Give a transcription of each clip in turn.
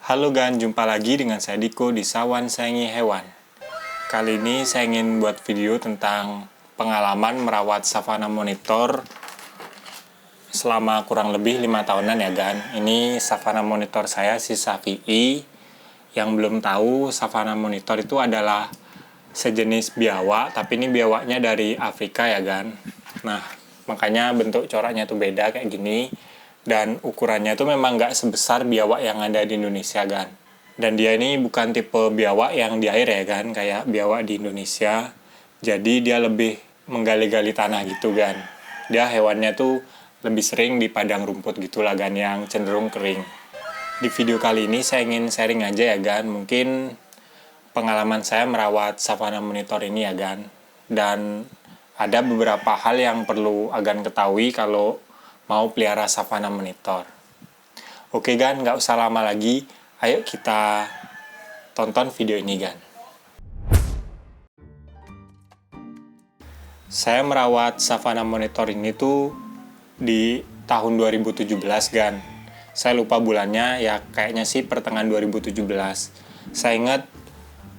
Halo Gan, jumpa lagi dengan saya Diko di Sawan Sayangi Hewan. Kali ini saya ingin buat video tentang pengalaman merawat savana monitor selama kurang lebih 5 tahunan ya Gan. Ini savana monitor saya si Safi'i. Yang belum tahu, savana monitor itu adalah sejenis biawak, tapi ini biawaknya dari Afrika ya Gan. Nah, makanya bentuk coraknya tuh beda kayak gini. Dan ukurannya itu memang nggak sebesar biawak yang ada di Indonesia kan. Dan dia ini bukan tipe biawak yang di air ya kan, kayak biawak di Indonesia. Jadi dia lebih menggali-gali tanah gitu kan. Dia hewannya tuh lebih sering di padang rumput gitulah kan, yang cenderung kering. Di video kali ini saya ingin sharing aja ya kan, mungkin pengalaman saya merawat savana monitor ini ya kan. Dan ada beberapa hal yang perlu Agan ketahui kalau mau pelihara savana monitor. Oke Gan, nggak usah lama lagi, ayo kita tonton video ini Gan. Saya merawat savana monitor ini tuh di tahun 2017 Gan. Saya lupa bulannya, ya kayaknya sih pertengahan 2017. Saya ingat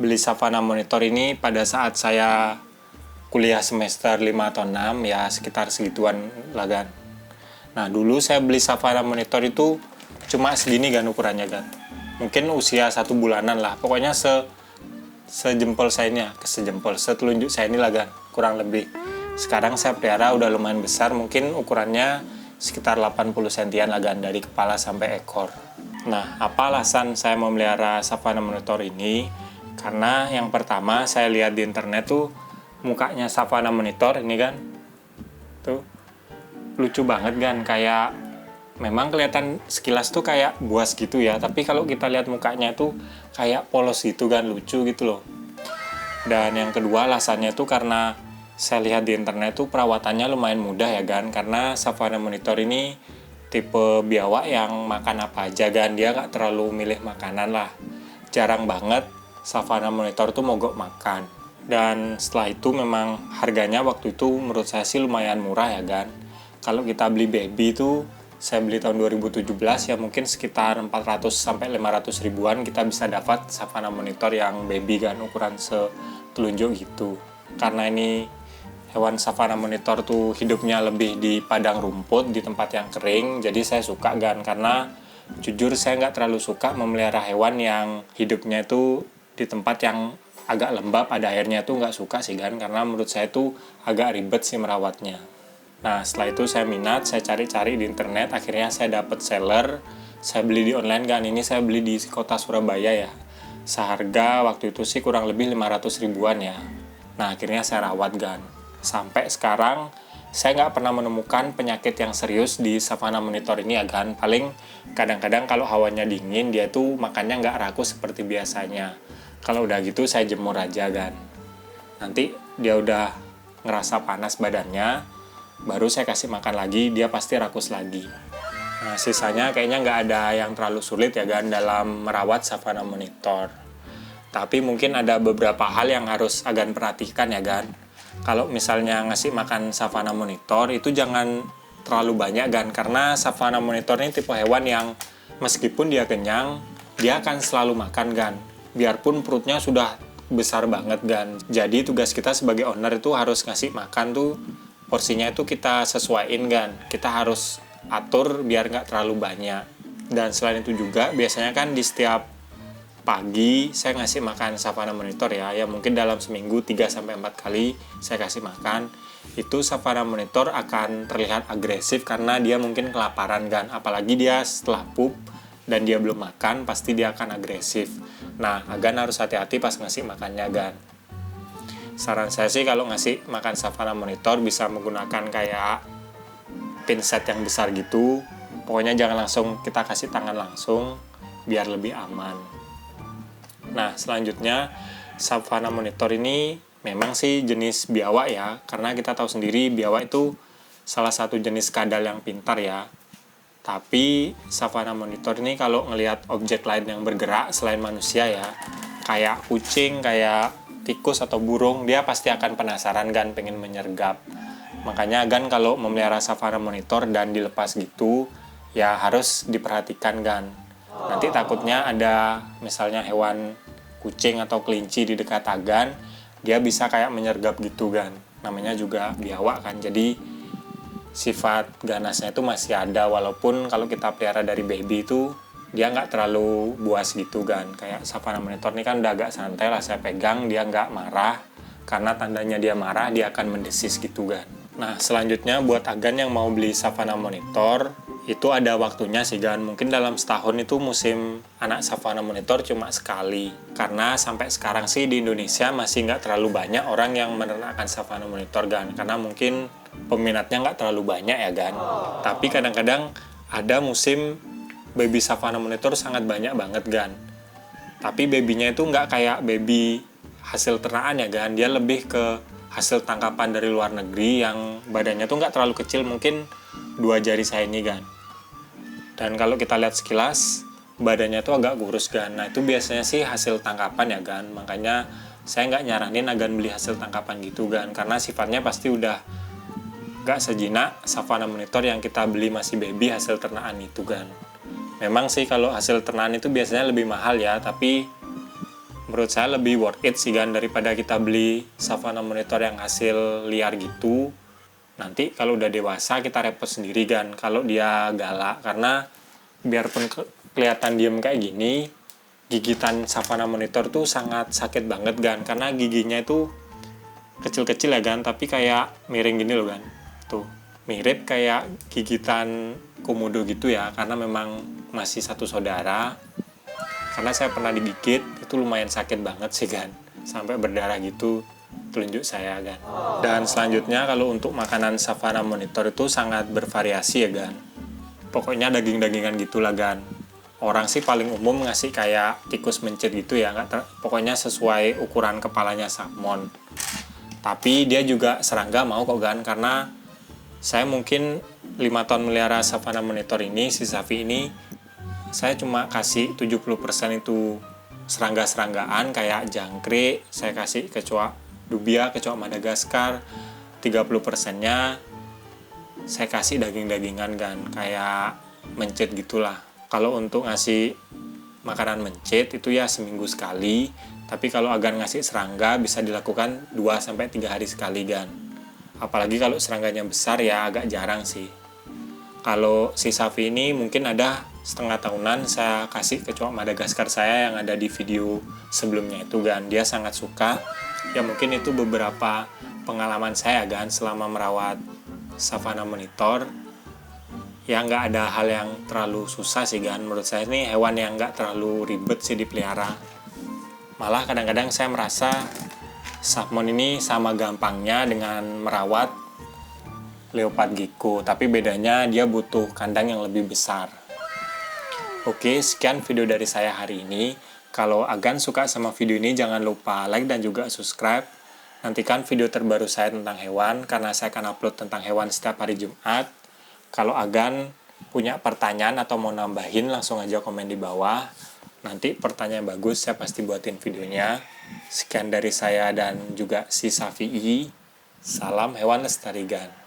beli savana monitor ini pada saat saya kuliah semester 5 atau 6, ya sekitar segituan lah Gan. Nah, dulu saya beli savana monitor itu cuma segini kan ukurannya kan. Mungkin usia 1 bulanan lah. Pokoknya sejempol saya ini ya, setelunjuk saya ini lah kan, kurang lebih. Sekarang saya pelihara udah lumayan besar, mungkin ukurannya sekitar 80 sentian lah kan, dari kepala sampai ekor. Nah, apa alasan saya memelihara savana monitor ini? Karena yang pertama saya lihat di internet tuh mukanya savana monitor ini kan. Tuh lucu banget kan, kayak memang kelihatan sekilas tuh kayak buas gitu ya, tapi kalau kita lihat mukanya tuh kayak polos gitu kan, lucu gitu loh. Dan yang kedua alasannya tuh karena saya lihat di internet tuh perawatannya lumayan mudah ya kan, karena savana monitor ini tipe biawak yang makan apa aja kan, dia gak terlalu milih makanan lah. Jarang banget savana monitor tuh mogok makan. Dan setelah itu memang harganya waktu itu menurut saya sih lumayan murah ya kan. Kalau kita beli baby itu, saya beli tahun 2017 ya mungkin sekitar 400 sampai 500 ribuan kita bisa dapat savana monitor yang baby kan, ukuran setelunjuk gitu. Karena ini hewan savana monitor tuh hidupnya lebih di padang rumput, di tempat yang kering, jadi saya suka kan, karena jujur saya nggak terlalu suka memelihara hewan yang hidupnya itu di tempat yang agak lembab, ada airnya tuh nggak suka sih kan, karena menurut saya tuh agak ribet sih merawatnya. Nah, setelah itu saya minat, saya cari-cari di internet, akhirnya saya dapat seller, saya beli di online kan, ini saya beli di kota Surabaya ya. Seharga waktu itu sih kurang lebih 500 ribuan ya. Nah, akhirnya saya rawat kan. Sampai sekarang, saya nggak pernah menemukan penyakit yang serius di savana monitor ini ya kan. Paling kadang-kadang kalau hawanya dingin, dia tuh makannya nggak rakus seperti biasanya. Kalau udah gitu, saya jemur aja kan. Nanti dia udah ngerasa panas badannya, baru saya kasih makan lagi, dia pasti rakus lagi. Nah, sisanya kayaknya nggak ada yang terlalu sulit ya kan dalam merawat savana monitor. Tapi mungkin ada beberapa hal yang harus Agan perhatikan ya kan. Kalau misalnya ngasih makan savana monitor itu jangan terlalu banyak kan, karena savana monitor ini tipe hewan yang meskipun dia kenyang, dia akan selalu makan kan. Biarpun perutnya sudah besar banget kan. Jadi tugas kita sebagai owner itu harus ngasih makan tuh porsinya itu kita sesuaiin kan, kita harus atur biar nggak terlalu banyak. Dan selain itu juga biasanya kan di setiap pagi saya ngasih makan savana monitor ya mungkin dalam seminggu 3-4 kali saya kasih makan. Itu savana monitor akan terlihat agresif karena dia mungkin kelaparan kan, apalagi dia setelah pup dan dia belum makan pasti dia akan agresif. Nah, Agan harus hati-hati pas ngasih makannya kan. Saran saya sih kalau ngasih makan savana monitor bisa menggunakan kayak pinset yang besar gitu. Pokoknya jangan langsung kita kasih tangan langsung biar lebih aman. Nah, selanjutnya savana monitor ini memang sih jenis biawak ya, karena kita tahu sendiri biawak itu salah satu jenis kadal yang pintar ya. Tapi savana monitor ini kalau ngelihat objek lain yang bergerak selain manusia ya, kayak kucing, kayak tikus atau burung, dia pasti akan penasaran kan, pengen menyergap. Makanya kan kalau memelihara savana monitor dan dilepas gitu ya harus diperhatikan kan. Nanti takutnya ada misalnya hewan kucing atau kelinci di dekat agan, dia bisa kayak menyergap gitu kan. Namanya juga biawak kan. Jadi sifat ganasnya itu masih ada, walaupun kalau kita pelihara dari baby itu dia nggak terlalu buas gitu kan. Kayak Savannah Monitor ini kan udah agak santai lah, saya pegang dia nggak marah, karena tandanya dia marah dia akan mendesis gitu kan. Nah selanjutnya buat agan yang mau beli Savannah Monitor, itu ada waktunya sih kan. Mungkin dalam setahun itu musim anak Savannah Monitor cuma sekali, karena sampai sekarang sih di Indonesia masih nggak terlalu banyak orang yang menernakkan Savannah Monitor kan, karena mungkin peminatnya nggak terlalu banyak ya kan. Tapi kadang-kadang ada musim baby Savannah Monitor sangat banyak banget kan. Tapi babynya itu nggak kayak baby hasil ternakan ya kan, dia lebih ke hasil tangkapan dari luar negeri yang badannya tuh nggak terlalu kecil, mungkin 2 jari saya ini kan. Dan kalau kita lihat sekilas badannya tuh agak kurus kan. Nah itu biasanya sih hasil tangkapan ya kan, makanya saya nggak nyaranin agan beli hasil tangkapan gitu kan, karena sifatnya pasti udah nggak sejinak Savannah Monitor yang kita beli masih baby hasil ternakan itu kan. Memang sih kalau hasil ternakan itu biasanya lebih mahal ya, tapi menurut saya lebih worth it sih kan, daripada kita beli Savannah Monitor yang hasil liar gitu. Nanti kalau udah dewasa kita repot sendiri kan kalau dia galak, karena biarpun kelihatan diem kayak gini, gigitan Savannah Monitor tuh sangat sakit banget kan, karena giginya itu kecil-kecil ya kan, tapi kayak miring gini loh kan. Tuh, mirip kayak gigitan komodo gitu ya, karena memang masih satu saudara. Karena saya pernah digigit, itu lumayan sakit banget sih kan, sampai berdarah gitu telunjuk saya kan. Dan selanjutnya kalau untuk makanan Savannah Monitor itu sangat bervariasi ya kan. Pokoknya daging-dagingan gitulah kan. Orang sih paling umum ngasih kayak tikus mencit gitu ya, pokoknya sesuai ukuran kepalanya salmon. Tapi dia juga serangga mau kok kan, karena saya mungkin 5 tahun melihara Savannah Monitor ini, si Safi ini, saya cuma kasih 70% itu serangga-seranggaan kayak jangkrik, saya kasih kecoa dubia, kecoa Madagaskar. 30%-nya saya kasih daging-dagingan kan, kayak mencit gitulah. Kalau untuk ngasih makanan mencit itu ya seminggu sekali, tapi kalau agan ngasih serangga bisa dilakukan 2-3 hari sekali kan. Apalagi kalau serangganya besar ya agak jarang sih. Kalau si Safi ini mungkin ada setengah tahunan saya kasih kecoa Madagaskar saya yang ada di video sebelumnya itu kan. Dia sangat suka. Ya mungkin itu beberapa pengalaman saya kan selama merawat Savannah Monitor. Ya nggak ada hal yang terlalu susah sih kan. Menurut saya ini hewan yang nggak terlalu ribet sih dipelihara. Malah kadang-kadang saya merasa salmon ini sama gampangnya dengan merawat leopard gecko, tapi bedanya dia butuh kandang yang lebih besar. Oke, sekian video dari saya hari ini. Kalau agan suka sama video ini jangan lupa like dan juga subscribe. Nantikan video terbaru saya tentang hewan, karena saya akan upload tentang hewan setiap hari Jumat. Kalau agan punya pertanyaan atau mau nambahin, langsung aja komen di bawah. Nanti pertanyaan bagus saya pasti buatin videonya. Sekian dari saya dan juga si Safi. Salam hewan lestari gan.